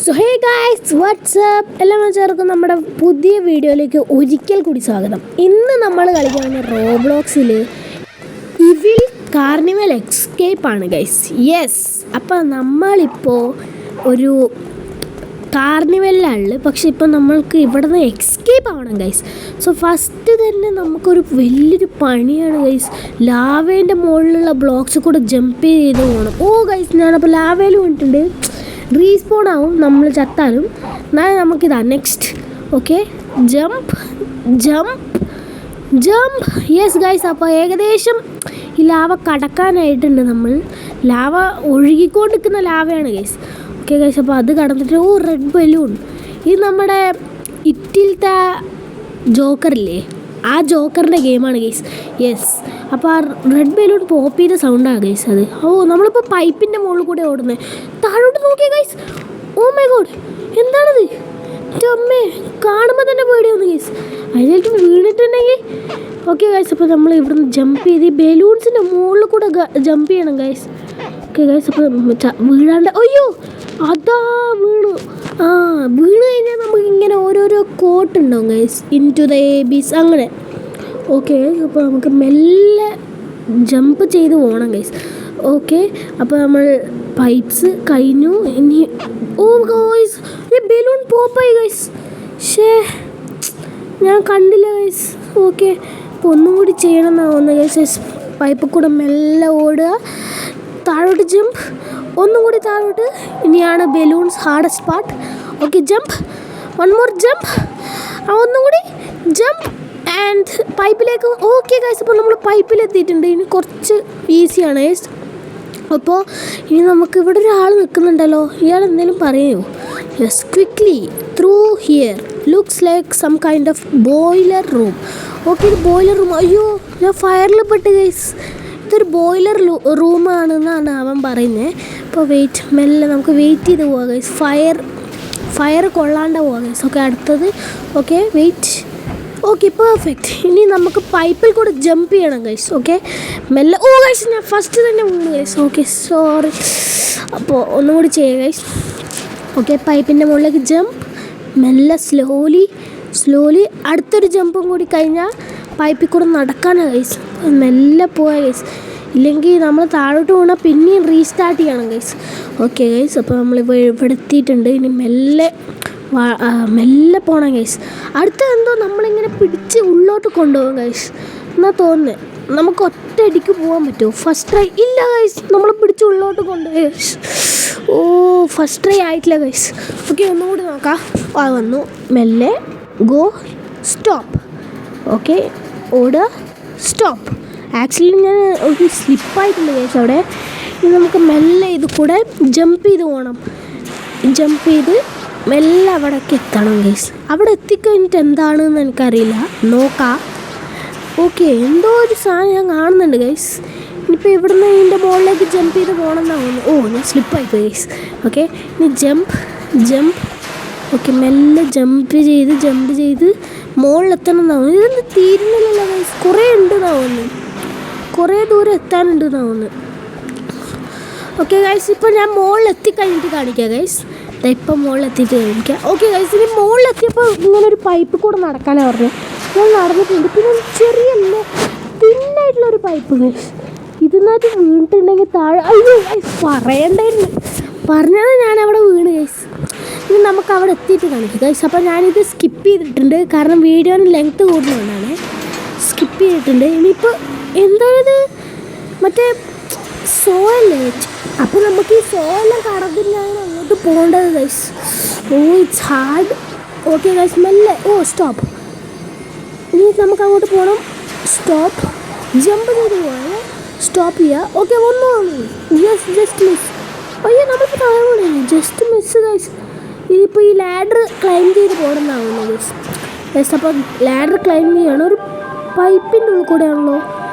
So hey guys WhatsApp എല്ലാം ചേർക്കും നമ്മുടെ പുതിയ വീഡിയോയിലേക്ക് ഒരിക്കൽ കൂടി സ്വാഗതം. ഇന്ന് നമ്മൾ കളിക്കുന്ന റോബ്ലോക്സിൽ ഇവിൽ കാർണിവൽ എസ്കേപ്പ് ആണ് ഗൈസ്. യെസ്, അപ്പോൾ നമ്മളിപ്പോൾ ഒരു കാർണിവലിലാണ്, പക്ഷെ ഇപ്പോൾ നമ്മൾക്ക് ഇവിടെ നിന്ന് എസ്കേപ്പ് ആവണം ഗൈസ്. സോ ഫസ്റ്റ് തന്നെ നമുക്കൊരു വലിയൊരു പണിയാണ് ഗൈസ്. ലാവേൻ്റെ മുകളിലുള്ള ബ്ലോക്സ് കൂടെ ജമ്പ് ചെയ്ത് പോകണം. ഓ ഗൈസ്, ഞാനപ്പോൾ ലാവയിൽ വീണിട്ടുണ്ട്. റീസ്പോൺ ആവും നമ്മൾ ചത്താലും. എന്നാൽ നമുക്കിതാ next. Okay, jump jump jump. Yes guys, അപ്പോൾ ഏകദേശം ഈ ലാവ കടക്കാനായിട്ടുണ്ട്. നമ്മൾ ലാവ ഒഴുകിക്കൊണ്ടിരിക്കുന്ന ലാവയാണ് ഗൈസ്. ഓക്കെ ഗൈസ്, അപ്പോൾ അത് കടന്നിട്ട് ഓ റെഡ് ബലൂൺ. ഇത് നമ്മുടെ ഇറ്റിലത്തെ ജോക്കറില്ലേ, ആ ജോക്കറിൻ്റെ ഗെയിമാണ് ഗൈസ്. യെസ്, അപ്പോൾ ആ റെഡ് ബലൂൺ പോപ്പ് ചെയ്ത സൗണ്ടാണ് ഗൈസ് അത്. ഓ നമ്മളിപ്പോൾ പൈപ്പിൻ്റെ മുകളിൽ കൂടെ ഓടുന്നത്. താഴോട്ട് നോക്കിയേ ഗൈസ്. ഓ മൈ ഗോഡ്, എന്താണത്? അമ്മേ, കാണുമ്പോൾ തന്നെ പേടിയാവുന്നു ഗൈസ്. അതിലേക്ക് വീണിട്ടുണ്ടെങ്കിൽ. ഓക്കെ ഗൈസ്, അപ്പോൾ നമ്മൾ ഇവിടുന്ന് ജമ്പ് ചെയ്ത് ഈ ബലൂൺസിൻ്റെ മുകളിൽ കൂടെ ജമ്പ് ചെയ്യണം ഗൈസ്. ഓക്കെ ഗൈസ്, അപ്പോൾ വീഴാണ്ട്. അയ്യോ, അതാ വീണു. വീണ് കഴിഞ്ഞാൽ നമുക്ക് ഇങ്ങനെ ഓരോരോ കോട്ട് ഉണ്ടാവും ഗൈസ്. ഇൻ ടു ദ എബീസ് അങ്ങനെ. ഓക്കെ, അപ്പോൾ നമുക്ക് മെല്ലെ ജമ്പ് ചെയ്ത് പോകണം ഗൈസ്. ഓക്കെ, അപ്പോൾ നമ്മൾ പൈപ്പ്സ് കഴിഞ്ഞു. ഇനി ഓ ഗൈസ്, ഈ ബലൂൺ പോപ്പായി ഗൈസ്. ഞാൻ കണ്ടില്ല ഗൈസ്. ഓക്കെ, അപ്പോൾ ഒന്നും കൂടി ചെയ്യണം എന്നാണ് തോന്നുന്നത് ഗൈസ്. പൈപ്പിൽ കൂടെ മെല്ലെ ഓടുക, താഴോട്ട് ജമ്പ്, ഒന്നും കൂടി താഴോട്ട്. ഇനിയാണ് balloons hardest part. Okay, jump, one more jump, ഒന്നും കൂടി ജമ്പ് ആൻഡ് പൈപ്പിലേക്ക്. ഓക്കെ ഗൈസ്, അപ്പോൾ നമ്മൾ പൈപ്പിലെത്തിയിട്ടുണ്ട്. ഇനി കുറച്ച് ഈസിയാണ് ഗൈസ്. അപ്പോൾ ഇനി നമുക്ക് ഇവിടെ ഒരാൾ നിൽക്കുന്നുണ്ടല്ലോ, ഇയാൾ എന്തെങ്കിലും പറയുമോ? Yes, quickly through here looks like some kind of boiler room. Okay, ഇത് ബോയിലർ റൂം. അയ്യോ, ഞാൻ ഫയറിൽ പെട്ട് ഗൈസ്. ഇതൊരു ബോയിലർ റൂമാണെന്നാണ് അവൻ പറയുന്നത്. അപ്പോൾ വെയിറ്റ്, മെല്ലെ നമുക്ക് വെയിറ്റ് ചെയ്ത് പോവാം ഗൈസ്. ഫയർ കൊള്ളാണ്ട് പോവാം ഗൈസ്. ഓക്കെ, അടുത്തത്. Okay, wait. Okay, perfect. ഇനി നമുക്ക് പൈപ്പിൽ കൂടെ ജമ്പ് ചെയ്യണം ഗൈസ്. ഓക്കെ, മെല്ലെ. ഓ ഗൈസ്, ഞാൻ ഫസ്റ്റ് തന്നെ വീണു ഗൈസ്. Okay, sorry. അപ്പോൾ ഒന്നും കൂടി ചെയ്യാം ഗൈസ്. ഓക്കെ, പൈപ്പിൻ്റെ മുകളിലേക്ക് ജമ്പ്, മെല്ലെ സ്ലോലി. അടുത്തൊരു ജമ്പും കൂടി കഴിഞ്ഞാൽ പൈപ്പിൽ കൂടെ നടക്കാനാണ് ഗൈസ്. മെല്ലെ പോവാ ഗൈസ്, ഇല്ലെങ്കിൽ നമ്മൾ താഴോട്ട് വീണാൽ പിന്നെയും റീസ്റ്റാർട്ട് ചെയ്യണം ഗൈസ്. ഓക്കെ ഗൈസ്, അപ്പോൾ നമ്മളിപ്പോൾ ഇവിടെ എത്തിയിട്ടുണ്ട്. ഇനി മെല്ലെ പോകണം ഗൈസ്. അടുത്തതെന്തോ നമ്മളിങ്ങനെ പിടിച്ച് ഉള്ളോട്ട് കൊണ്ടുപോകും ഗൈസ് എന്നാ തോന്നുന്നത്. നമുക്ക് ഒറ്റയടിക്ക് പോകാൻ പറ്റുമോ? ഫസ്റ്റ് ട്രൈ ഇല്ല ഗൈസ്, നമ്മൾ പിടിച്ച് ഉള്ളോട്ട് കൊണ്ടുപോയി ഗൈസ്. ഓ, ഫസ്റ്റ് ട്രൈ ആയിട്ടില്ല ഗൈസ്. ഓക്കെ, ഒന്നുകൂടി നോക്കാം. വന്നു, മെല്ലെ ഗോ, സ്റ്റോപ്പ്. ഓക്കെ, ഓടുക, സ്റ്റോപ്പ്. ആക്ച്വലി ഞാൻ ഒരു സ്ലിപ്പായിട്ടുണ്ട് ഗൈസ് അവിടെ. ഇനി നമുക്ക് മെല്ലെ ഇത് കൂടെ ജമ്പ് ചെയ്ത് പോകണം. ജമ്പ് ചെയ്ത് മെല്ലെ അവിടേക്ക് എത്തണം ഗൈസ്. അവിടെ എത്തിക്കഴിഞ്ഞിട്ട് എന്താണെന്ന് എനിക്കറിയില്ല, നോക്കാം. ഓക്കെ, എന്തോ ഒരു സാധനം ഞാൻ കാണുന്നുണ്ട് ഗൈസ്. ഇനിയിപ്പോൾ ഇവിടുന്ന് ഇതിൻ്റെ മുകളിലേക്ക് ജമ്പ് ചെയ്ത് പോകണം എന്നാണ് തോന്നുന്നു. ഓ, ഞാൻ സ്ലിപ്പായിപ്പോയി ഗൈസ്. ഓക്കെ, ഇനി ജമ്പ്. ഓക്കെ, മെല്ലെ ജമ്പ് ചെയ്ത് മുകളിലെത്തണം എന്നാണ് തോന്നുന്നു. ഇതൊന്നും തീരുന്നില്ലല്ലോ ഗൈസ്, കുറേ ഉണ്ടെന്നാണ് തോന്നുന്നു. കുറേ ദൂരം എത്താനുണ്ടെന്നാണ് തോന്നുന്നു. ഓക്കെ ഗൈസ്, ഇപ്പോൾ ഞാൻ മുകളിലെത്തിക്കഴിഞ്ഞിട്ട് കാണിക്കാം ഗൈസ്. ഇപ്പം മുകളിലെത്തിയിട്ട് കാണിക്കാം. ഓക്കെ ഗൈസ്, ഇനി മുകളിലെത്തിയപ്പോൾ ഇങ്ങനെ ഒരു പൈപ്പ് കൂടെ നടക്കാനാണ് പറഞ്ഞത്. ഞാൻ നടന്നിട്ടുണ്ട്. പിന്നെ ചെറിയ തിന്നായിട്ടുള്ളൊരു പൈപ്പ് ഗൈസ്. ഇതിനകത്ത് വീണിട്ടുണ്ടെങ്കിൽ താഴെ. അയ്യോ ഗൈസ്, പറയണ്ടായിരുന്നു. പറഞ്ഞത് ഞാൻ അവിടെ വീണ് ഗൈസ്. ഇനി നമുക്ക് അവിടെ എത്തിയിട്ട് കാണിക്കാം ഗൈസ്. അപ്പോൾ ഞാനിത് സ്കിപ്പ് ചെയ്തിട്ടുണ്ട്, കാരണം വീഡിയോന് ലെങ്ത്ത് കൂടുന്നതുകൊണ്ടാണ് സ്കിപ്പ് ചെയ്തിട്ടുണ്ട്. ഇനിയിപ്പോൾ എന്തായത് മറ്റേ സോയല്ലേ, അപ്പോൾ നമുക്ക് ഈ സോയെല്ലാം കടന്നിട്ടാണ് അങ്ങോട്ട് പോകേണ്ടത് guys. Oh, it's hard. Okay guys, മെല്ലെ. Oh, stop. ഇനി നമുക്ക് അങ്ങോട്ട് പോകണം. സ്റ്റോപ്പ്, ജമ്പ് ചെയ്ത് പോകാം. സ്റ്റോപ്പ് ചെയ്യുക. Okay, just miss. അയ്യോ, നമ്മളിപ്പോൾ താഴെ പോകണേ. Just miss guys. ഇതിപ്പോൾ ഈ ലാഡർ ക്ലൈം ചെയ്ത് പോകണമെന്നാകുന്നു ഗൈസ്. ഗൈസ്, അപ്പോൾ ലാഡർ ക്ലൈം ചെയ്യണം. ഒരു പൈപ്പിൻ്റെ ഉള്ളിൽ കൂടെയാണല്ലോ.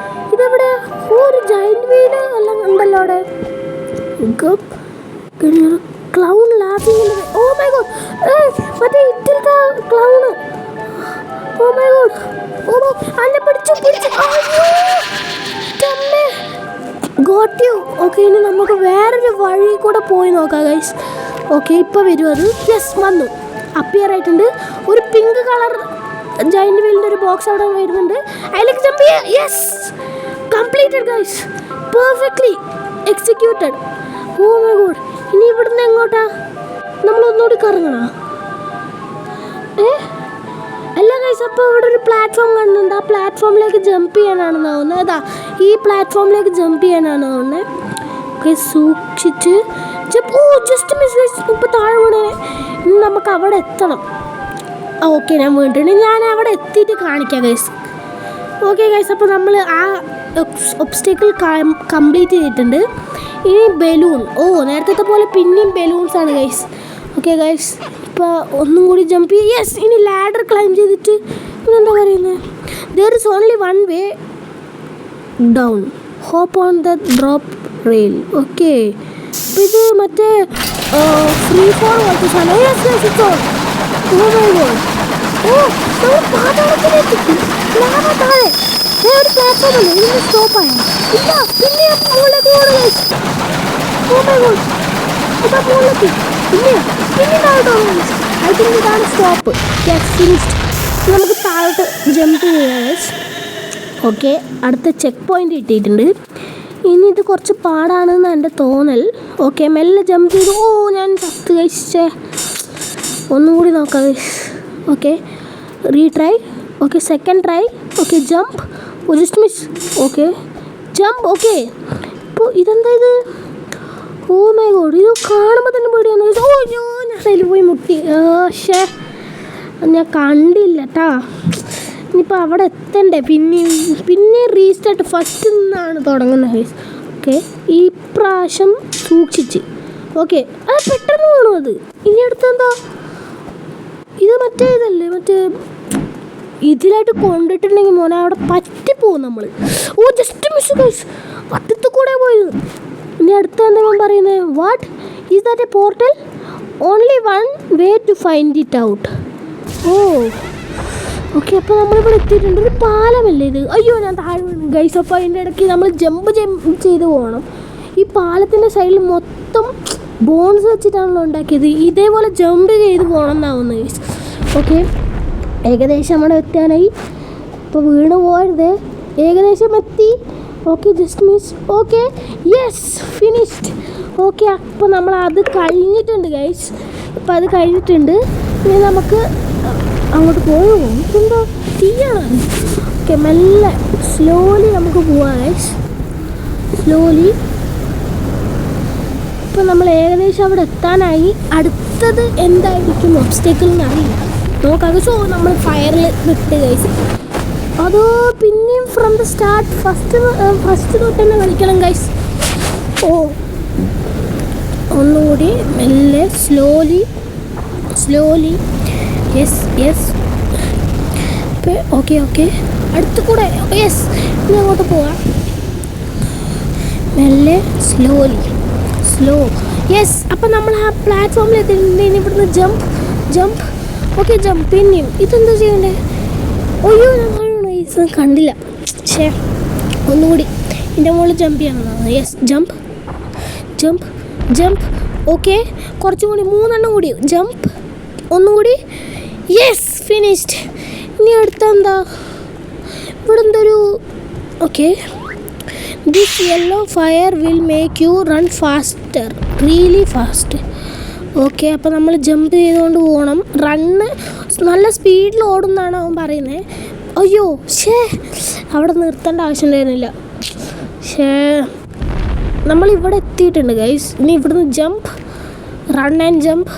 ഇതെവിടെ? ഒരു ജൈൻറ്റ് വീല് എല്ലാം ഉണ്ടല്ലോ അവിടെ. ക്ലൗൺ ലാഫിങ്. ഓ മൈ ഗോഡ്, മറ്റേ ഇറ്റിലത്തെ ക്ലൗണ്. ഓ മൈ ഗോഡ്, ഓ അന്നെ പിടിച്ചു. Got U. ഓക്കെ, ഇനി നമുക്ക് വേറൊരു വഴി കൂടെ പോയി നോക്കാം ഗൈസ്. ഓക്കെ ഇപ്പോൾ വരും അത്. യെസ് വന്നു, അപ്പിയർ ആയിട്ടുണ്ട്. ഒരു പിങ്ക് കളർ ജൈൻറ്റ് വീലിൻ്റെ ഒരു ബോക്സ് അവിടെ വരുന്നുണ്ട്. അതിലേക്ക് ജമ്പ് ചെയ്യുക. Yes completed guys, perfectly executed. Oh my god. ഇനി ഇവിടുന്ന് എങ്ങോട്ടാ? നമ്മളൊന്നുകൂടി കറങ്ങണോ? അല്ല ഗൈസ്, അപ്പോൾ ഇവിടെ ഒരു പ്ലാറ്റ്ഫോം കാണുന്നുണ്ട്. ആ പ്ലാറ്റ്ഫോമിലേക്ക് ജമ്പ് ചെയ്യാനാണെന്ന് തോന്നുന്നത്. അതാ ഈ പ്ലാറ്റ്ഫോമിലേക്ക് ജമ്പ് ചെയ്യാനാണ് തോന്നുന്നത്. ഓക്കെ സൂക്ഷിച്ച് ഓ ജസ്റ്റ് മിസ് ഗൈസ്. ഇപ്പോൾ താഴെ വീണേ. ഇനി നമുക്ക് അവിടെ എത്തണം. ഓക്കെ ഞാൻ വീണിട്ടുണ്ട്. ഞാൻ അവിടെ എത്തിയിട്ട് കാണിക്കാം ഗൈസ്. ഓക്കെ ഗൈസ്, അപ്പോൾ നമ്മൾ ആ ഒബ്സ്റ്റക്കിൾ കംപ്ലീറ്റ് ചെയ്തിട്ടുണ്ട്. ഇനി ബലൂൺ. ഓ നേരത്തെ പോലെ പിന്നെയും ബലൂൺസാണ് ഗൈസ്. ഓക്കെ ഗൈസ്, ഇപ്പോൾ ഒന്നും കൂടി ജമ്പ് ചെയ്യും. യെസ് ഇനി ലാഡർ ക്ലൈം ചെയ്തിട്ട് എന്താ പറയുന്നത്? There is only one way down, hop on the drop rail. Okay അപ്പോൾ ഇത് മറ്റേ ഫ്രീ ഫോർ പോലത്തെ സാധനം. Yes yes it's on. Oh my god. ഓ നമ്മൾ പാതാളത്തിലേക്ക് ലാവ താഴെ. ഒരു പ്ലാറ്റ്ഫോം അല്ലേ, ഇതിന് സ്റ്റോപ്പായോ? ഇല്ല, പിന്നെ മുകളിലേക്ക് പോകണം ഗൈസ്. ഓ മൈ ഗോഡ്, ഇതാ മുകളിലേക്ക്. പിന്നെ താഴോട്ട് പോകണം. ഐ തിങ്ക് ഇതാണ് സ്റ്റോപ്പ്. Yes finished. നമുക്ക് താഴോട്ട് ജമ്പ് ചെയ്യാം ഗൈസ്. ഓക്കെ അടുത്ത ചെക്ക് പോയിന്റ് കിട്ടിയിട്ടുണ്ട്. ഇനി ഇത് കുറച്ച് പാടാണെന്ന് എൻ്റെ തോന്നൽ. ഓക്കെ മെല്ലെ ജമ്പ് ചെയ്തു. ഓ ഞാൻ ചത്ത് കഴിച്ചേ. ഒന്നും കൂടി നോക്കാം guys. Okay retry. Okay second try. Okay jump. Oh just miss. Okay jump. Okay ഇപ്പോൾ ഇതെന്താ ഇത്? ഓ മൈ ഗോഡ്, ഇത് കാണുമ്പോൾ തന്നെ പേടിയാണ്. ഓ ഞാൻ അതിൽ പോയി മുട്ടി. ഷേ ഞാൻ കണ്ടില്ല കേട്ടാ. ഇനിയിപ്പോൾ അവിടെ എത്തണ്ടേ? പിന്നെ റീസ്റ്റാർട്ട് ഫസ്റ്റ് നിന്നാണ് തുടങ്ങുന്നത് ഗൈസ്. ഓക്കെ ഈ പ്രാവശ്യം സൂക്ഷിച്ച്. ഓക്കെ അത് പെട്ടെന്ന് വേണം. അത് ഇനി അടുത്തെന്താ? ഇത് മറ്റേ ഇതല്ലേ, മറ്റേ ഇതിലായിട്ട് കൊണ്ടിട്ടുണ്ടെങ്കിൽ മോനെ അവിടെ പറ്റിപ്പോവും നമ്മൾ. ഓ ജസ്റ്റ് മിസ് ഗൈസ്, അടുത്ത് കൂടെ പോയത്. ഇനി അടുത്ത എന്തെങ്കിലും പറയുന്നത്? What is that a portal? Only one way to find it out. Oh okay അപ്പോൾ നമ്മളിവിടെ എത്തിയിട്ടുണ്ട്. ഒരു പാലമല്ലേ ഇത്? അയ്യോ ഞാൻ താഴെ വീണു ഗൈസ്. അപ്പോൾ അതിൻ്റെ ഇടയ്ക്ക് നമ്മൾ ജമ്പ് ചെയ്ത് പോകണം. ഈ പാലത്തിൻ്റെ സൈഡിൽ മൊത്തം ബോൺസ് വെച്ചിട്ടാണല്ലോ ഉണ്ടാക്കിയത്. ഇതേപോലെ ജമ്പ് ചെയ്ത് പോകണം എന്നാവുന്നത് ഗൈസ്. ഓക്കെ ഏകദേശം അവിടെ എത്താനായി. ഇപ്പോൾ വീണ് പോകരുത്. ഏകദേശം എത്തി. Okay just miss. Okay yes finished. Okay അപ്പോൾ നമ്മൾ അത് കഴിഞ്ഞിട്ടുണ്ട് ഗൈസ്. അപ്പോൾ അത് കഴിഞ്ഞിട്ടുണ്ട്. ഇനി നമുക്ക് അങ്ങോട്ട് പോകും. ഇതെന്തോ തീയാണ്. ഓക്കെ മെല്ലെ സ്ലോലി നമുക്ക് പോവാം ഗൈസ്. സ്ലോലി. ഇപ്പോൾ നമ്മൾ ഏകദേശം അവിടെ എത്താനായി. അടുത്തത് എന്തായിരിക്കും ഒബ്സ്റ്റക്കിൾ എന്നറിയില്ല. നോക്കാം. സോ നമ്മൾ ഫയറിൽ വിട്ട് ഗൈസ്. അതോ പിന്നെയും ഫ്രം ദ സ്റ്റാർട്ട് ഫസ്റ്റ് തൊട്ട് തന്നെ കളിക്കണം ഗൈസ്. ഓ ഒന്നുകൂടി മെല്ലെ സ്ലോലി. യെസ് ഓക്കെ അടുത്ത് കൂടെ. യെസ് ഇനി അങ്ങോട്ട് പോവാം. മെല്ലെ സ്ലോ. യെസ് അപ്പം നമ്മൾ ആ പ്ലാറ്റ്ഫോമിൽ എത്തിയിട്ടുണ്ട്. ഇനി ഇവിടുന്ന് ജമ്പ്. Okay jump. പിന്നെയും ഇതെന്താ ചെയ്യണ്ടേ? അയ്യോ ഞാൻ കണ്ടില്ല. ശേ ഒന്നുകൂടി ഇതിൻ്റെ മുകളിൽ ജമ്പ് ചെയ്യണമെന്നാണ്. Yes jump. ഓക്കെ കുറച്ചും കൂടി 3 കൂടി ജമ്പ്. ഒന്നും കൂടി. Yes finished. ഇനി അടുത്തെന്താ? ഇവിടെ എന്തൊരു okay this yellow fire will make you run faster, really fast. Okay അപ്പോൾ നമ്മൾ ജമ്പ് ചെയ്തുകൊണ്ട് പോകണം. റണ്ണ് നല്ല സ്പീഡിൽ ഓടുന്നാണ് അവൻ പറയുന്നത്. അയ്യോ അവിടെ നിർത്തേണ്ട ആവശ്യം ഉണ്ടായിരുന്നില്ല. നമ്മളിവിടെ എത്തിയിട്ടുണ്ട് ഗൈസ്. ഇനി ഇവിടുന്ന് jump, run and jump.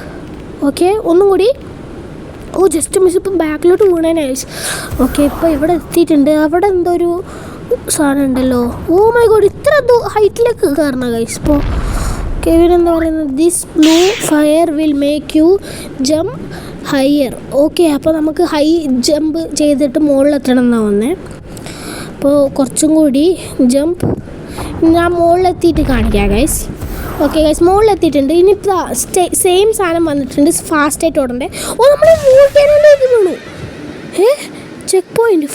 Okay ഒന്നും കൂടി. ഓ ജസ്റ്റ് മിസ്. ഇപ്പം ബാക്കിലോട്ട് വീണേനെ ഗൈസ്. ഓക്കെ ഇപ്പോൾ ഇവിടെ എത്തിയിട്ടുണ്ട്. അവിടെ എന്തോ ഒരു സാധനം ഉണ്ടല്ലോ. ഓ മൈ ഗോഡ്, ഇത്ര ഹൈറ്റിലേക്ക് കയറണം ഗൈസ്. ഇപ്പോൾ കെവിൻ എന്താ പറയുന്നത്? This blue fire will make U jump higher. Okay അപ്പോൾ നമുക്ക് ഹൈ ജമ്പ് ചെയ്തിട്ട് മുകളിലെത്തണം എന്നാണ് വന്നത്. അപ്പോൾ കുറച്ചും കൂടി ജമ്പ്. ഞാൻ മുകളിലെത്തിയിട്ട് കാണിക്കാം ഗൈസ്. Okay guys മുകളിലെത്തിയിട്ടുണ്ട്. ഇനിയിപ്പോൾ സെയിം സാധനം വന്നിട്ടുണ്ട്. ഫാസ്റ്റായിട്ട് ഓടണ്ടേ. ഓ നമ്മൾ വോൾക്കാനോയിലേക്ക് വീണു. Check point.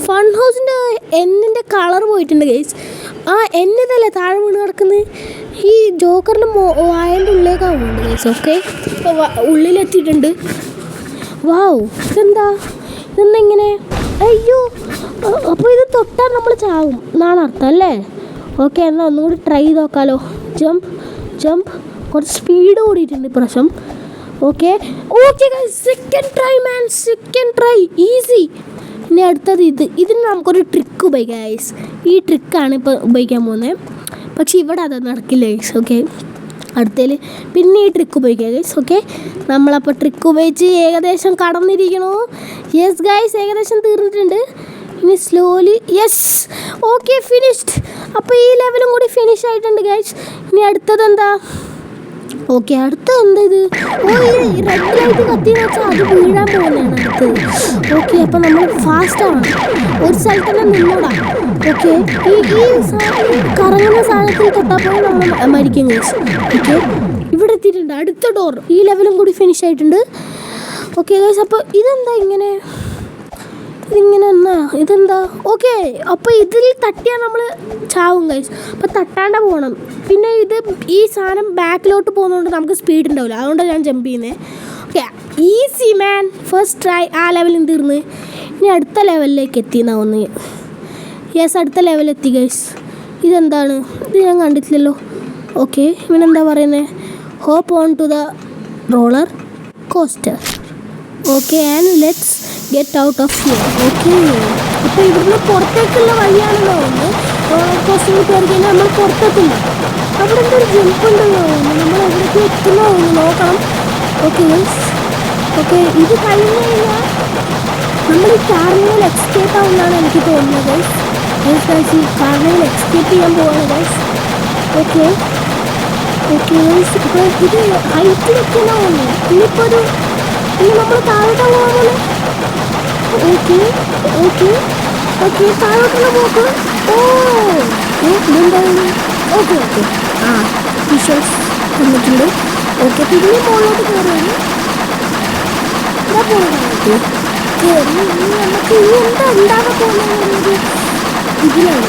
ഫൺ ഹൗസിൻ്റെ എന്നിൻ്റെ കളർ പോയിട്ടുണ്ട് ഗൈസ്. എന്നതല്ലേ താഴെ വീണ് കിടക്കുന്നത്. ഈ ജോക്കറിൻ്റെ വായൻ്റെ ഉള്ളിലേക്കാണ് പോകുന്നത് ഗൈസ്. ഓക്കെ, ഉള്ളിലെത്തിയിട്ടുണ്ട്. വാവ്, ഇതെന്താ ഇങ്ങനെ? അയ്യോ, അപ്പോൾ ഇത് തൊട്ടാൽ നമ്മൾ ചാവും എന്നാണ് അർത്ഥം അല്ലേ? ഓക്കെ, എന്നാൽ ഒന്നുകൂടി ട്രൈ ചെയ്ത് നോക്കാമല്ലോ. ജമ്പ് കുറച്ച് സ്പീഡ് കൂടിയിട്ടുണ്ട് ഇപ്രാവശ്യം. Okay second try easy. ഇനി അടുത്തത് ഇതിന് നമുക്കൊരു ട്രിക്ക് ഉപയോഗിക്കാം ഗൈസ്. ഈ ട്രിക്കാണ് ഇപ്പോൾ ഉപയോഗിക്കാൻ പോകുന്നത്. പക്ഷേ ഇവിടെ അത് നടക്കില്ല ഗൈസ്. ഓക്കെ, അടുത്തതിൽ പിന്നെ ഈ ട്രിക്ക് ഉപയോഗിക്കാം ഗൈസ്. ഓക്കെ, നമ്മളപ്പോൾ ട്രിക്ക് ഉപയോഗിച്ച് ഏകദേശം കടന്നിരിക്കണു. യെസ് ഗൈസ്, ഏകദേശം തീർന്നിട്ടുണ്ട്. ഇനി സ്ലോലി യെസ്. Okay, finished. അപ്പോൾ ഈ ലെവലും കൂടി ഫിനിഷ് ആയിട്ടുണ്ട് ഗൈസ്. ഇനി അടുത്തത് എന്താ? ഓക്കെ, അടുത്തത് എന്താ ഇത്? ഈ റെഡ് ലൈറ്റ് കത്തിയെന്ന് വെച്ചാൽ അത് വീഴാൻ പോകുന്നതാണ് അടുത്തത്. ഓക്കെ, അപ്പോൾ നമ്മൾ ഫാസ്റ്റാണ്, ഒരു സ്ഥലത്ത് തന്നെ നിന്നോടാ. ഓക്കെ, ഈ കറങ്ങുന്ന സാധനത്തിൽ തൊട്ടാൽ പോയി നമ്മൾ മരിക്കും ഗൈസ്. ഓക്കെ, ഇവിടെ എത്തിയിട്ടുണ്ട്. അടുത്ത ഡോർ ഈ ലെവലും കൂടി ഫിനിഷ് ആയിട്ടുണ്ട്. ഓക്കെ ഗൈസ്, അപ്പോൾ ഇതെന്താ ഇതെന്താ? ഓക്കെ, അപ്പോൾ ഇതിൽ തട്ടിയാൽ നമ്മൾ ചാവും ഗൈസ്. അപ്പോൾ തട്ടാണ്ട് പോകണം. പിന്നെ ഈ സാധനം ബാക്കിലോട്ട് പോകുന്നതുകൊണ്ട് നമുക്ക് സ്പീഡ് ഉണ്ടാവില്ല. അതുകൊണ്ടാണ് ഞാൻ ജമ്പ് ചെയ്യുന്നത്. Okay, easy man. First try ആ ലെവലിൽ തീർന്ന്. ഇനി അടുത്ത ലെവലിലേക്ക് എത്തിയെന്നാണ് ഒന്ന്. യെസ്, അടുത്ത ലെവലെത്തി ഗൈസ്. ഇതെന്താണ്? ഇത് ഞാൻ കണ്ടിട്ടില്ലല്ലോ. ഓക്കെ, ഇവനെന്താ പറയുന്നത്? Hop on to the roller coaster. Okay, and let's get out of here. Okay, അപ്പോൾ ഇവിടുന്ന് പുറത്തേക്കുള്ള വഴിയാണല്ലോ ഒന്ന്. റോളർ കോസ്റ്ററിൽ കയറി കഴിഞ്ഞാൽ നമ്മൾ പുറത്തെത്തില്ല. അവിടെ എന്തൊരു ജമ്പ് ഉണ്ടല്ലോ, നമ്മൾ എവിടേക്ക് എത്തുന്നോ ഒന്ന് നോക്കണം. ഓക്കെ ഗൈസ്, ഓക്കെ, ഇത് കഴിഞ്ഞ് കഴിഞ്ഞാൽ നമ്മൾ ഈ കാർണിവൽ എക്സ്കേപ്പ് ആവുമെന്നാണ് എനിക്ക് തോന്നുന്നത് ഗൈസ്. ഈ കാർണിവൽ എക്സ്കേപ്പ് ചെയ്യാൻ പോവാണ് ഗൈസ്. ഓക്കെ ഗൈസ്, ഇപ്പോൾ ഇത് ഹൈറ്റ് വെക്കാനാണ് തോന്നുന്നത്. ഇനി നമ്മൾ താഴോട്ടാണ് പോകാൻ പോലെ. ഓക്കെ, താഴോട്ടുള്ള പോക്ക്. ഇതെന്താണ്? ഓക്കെ, വിഷ്വൽസ് വന്നിട്ടുണ്ട്. ഓക്കെ, പിന്നെ മുകളിലോട്ട് കയറുകയാണ്. എന്താ പോകുന്നത്? കയറി നമുക്ക് ഇനി എന്താ ഉണ്ടാകാൻ പോകുന്നൊരു ഇതിലാണ്.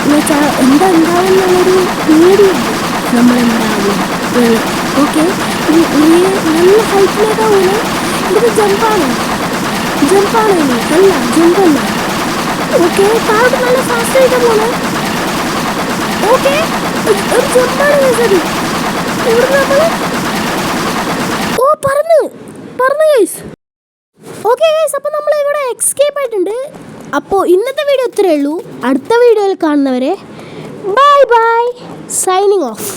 എന്നുവെച്ചാൽ എന്താ ഉണ്ടാവുന്നുള്ളൊരു പേടിയുണ്ട് നമ്മളുണ്ടാവും. ഓക്കെ, നല്ല ഹൈറ്റിലേക്കാണ്. ഇത് ജമ്പാണ് ഇനി അല്ല, ജമ്പല്ല. ഓക്കെ, താഴോട്ട് നല്ല ഫാസ്റ്റ് ആയിട്ടാണ് പോകുന്നത്. ഓക്കെ, ഒരു ജമ്പാണ് കേസത്. ഇവിടെ നമ്മൾ പറഞ്ഞു ഗൈസ്. ഓക്കെ ഗൈസ്, അപ്പോൾ നമ്മൾ ഇവിടെ എക്സ്കേപ്പ് ആയിട്ടുണ്ട്. അപ്പോൾ ഇന്നത്തെ വീഡിയോ ഇത്രയേ ഉള്ളൂ. അടുത്ത വീഡിയോയിൽ കാണുന്നവരെ ബൈ സൈനിങ് ഓഫ്.